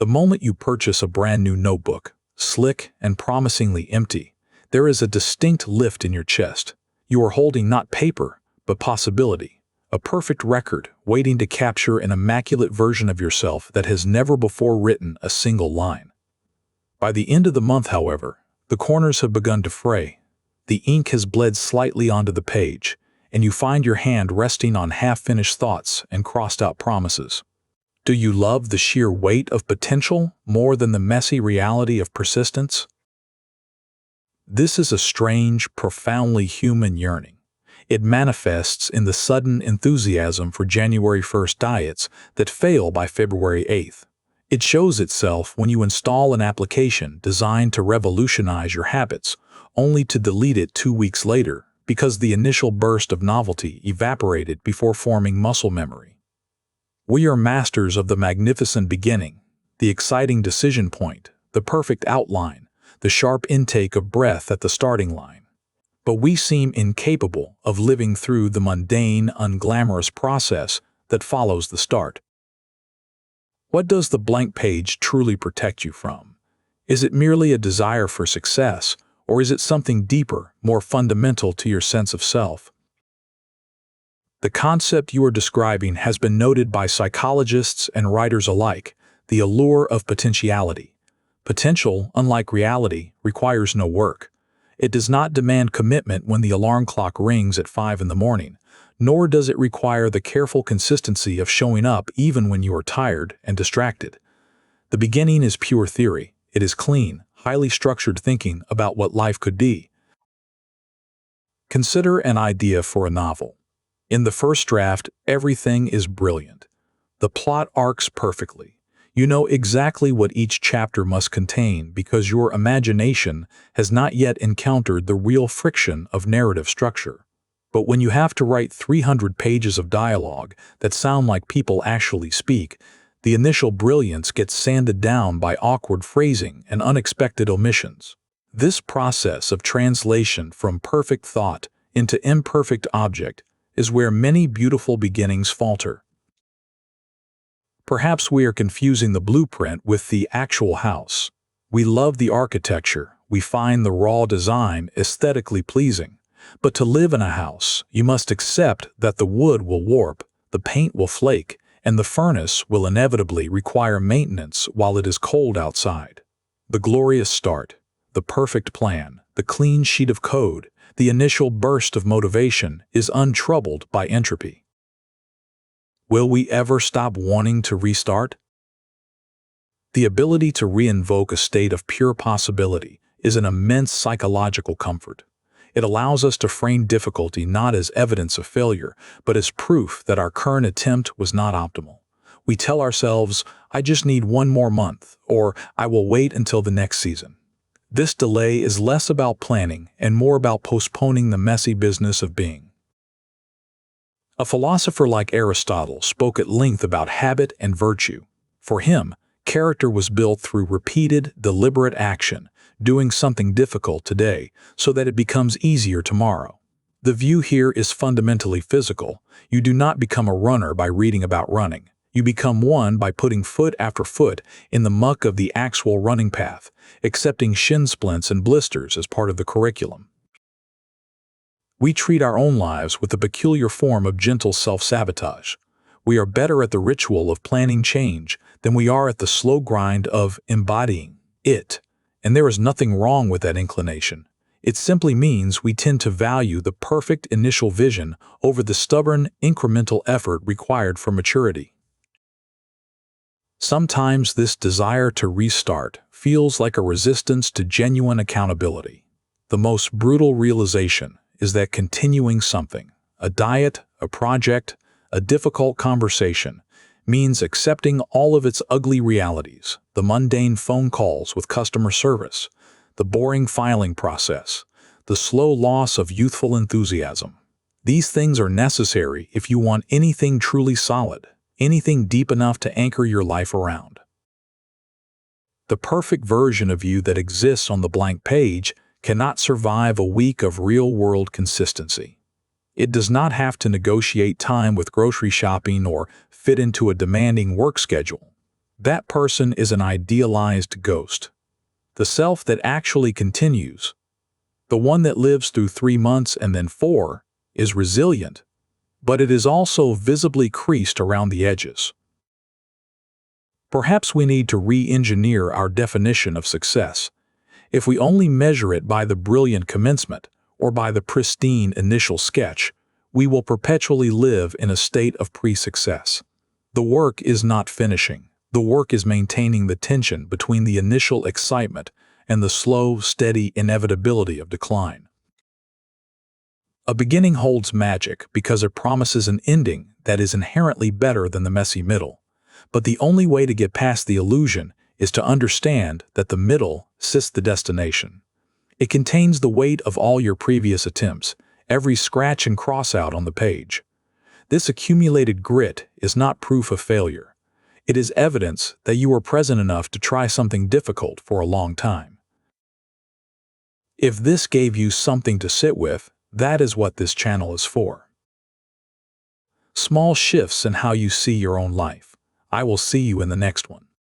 The moment you purchase a brand new notebook, slick and promisingly empty, there is a distinct lift in your chest. You are holding not paper, but possibility, a perfect record waiting to capture an immaculate version of yourself that has never before written a single line. By the end of the month, however, the corners have begun to fray. The ink has bled slightly onto the page, and you find your hand resting on half-finished thoughts and crossed-out promises. Do you love the sheer weight of potential more than the messy reality of persistence? This is a strange, profoundly human yearning. It manifests in the sudden enthusiasm for January 1st diets that fail by February 8th. It shows itself when you install an application designed to revolutionize your habits, only to delete it 2 weeks later because the initial burst of novelty evaporated before forming muscle memory. We are masters of the magnificent beginning, the exciting decision point, the perfect outline, the sharp intake of breath at the starting line. But we seem incapable of living through the mundane, unglamorous process that follows the start. What does the blank page truly protect you from? Is it merely a desire for success, or is it something deeper, more fundamental to your sense of self? The concept you are describing has been noted by psychologists and writers alike, the allure of potentiality. Potential, unlike reality, requires no work. It does not demand commitment when the alarm clock rings at 5 in the morning, nor does it require the careful consistency of showing up even when you are tired and distracted. The beginning is pure theory. It is clean, highly structured thinking about what life could be. Consider an idea for a novel. In the first draft, everything is brilliant. The plot arcs perfectly. You know exactly what each chapter must contain because your imagination has not yet encountered the real friction of narrative structure. But when you have to write 300 pages of dialogue that sound like people actually speak, the initial brilliance gets sanded down by awkward phrasing and unexpected omissions. This process of translation from perfect thought into imperfect object is where many beautiful beginnings falter. Perhaps we are confusing the blueprint with the actual house. We love the architecture, we find the raw design aesthetically pleasing. But to live in a house, you must accept that the wood will warp, the paint will flake, and the furnace will inevitably require maintenance while it is cold outside. The glorious start, the perfect plan, the clean sheet of code, the initial burst of motivation is untroubled by entropy. Will we ever stop wanting to restart? The ability to reinvoke a state of pure possibility is an immense psychological comfort. It allows us to frame difficulty not as evidence of failure, but as proof that our current attempt was not optimal. We tell ourselves, I just need 1 more month, or I will wait until the next season. This delay is less about planning and more about postponing the messy business of being. A philosopher like Aristotle spoke at length about habit and virtue. For him, character was built through repeated, deliberate action, doing something difficult today so that it becomes easier tomorrow. The view here is fundamentally physical. You do not become a runner by reading about running. You become one by putting foot after foot in the muck of the actual running path, accepting shin splints and blisters as part of the curriculum. We treat our own lives with a peculiar form of gentle self-sabotage. We are better at the ritual of planning change than we are at the slow grind of embodying it. And there is nothing wrong with that inclination. It simply means we tend to value the perfect initial vision over the stubborn, incremental effort required for maturity. Sometimes this desire to restart feels like a resistance to genuine accountability. The most brutal realization is that continuing something, a diet, a project, a difficult conversation, means accepting all of its ugly realities, the mundane phone calls with customer service, the boring filing process, the slow loss of youthful enthusiasm. These things are necessary if you want anything truly solid, anything deep enough to anchor your life around. The perfect version of you that exists on the blank page cannot survive a week of real-world consistency. It does not have to negotiate time with grocery shopping or fit into a demanding work schedule. That person is an idealized ghost. The self that actually continues, the one that lives through 3 months and then 4, is resilient, but it is also visibly creased around the edges. Perhaps we need to re-engineer our definition of success. If we only measure it by the brilliant commencement or by the pristine initial sketch, we will perpetually live in a state of pre-success. The work is not finishing. The work is maintaining the tension between the initial excitement and the slow, steady inevitability of decline. A beginning holds magic because it promises an ending that is inherently better than the messy middle. But the only way to get past the illusion is to understand that the middle sits the destination. It contains the weight of all your previous attempts, every scratch and cross-out on the page. This accumulated grit is not proof of failure. It is evidence that you were present enough to try something difficult for a long time. If this gave you something to sit with, that is what this channel is for. Small shifts in how you see your own life. I will see you in the next one.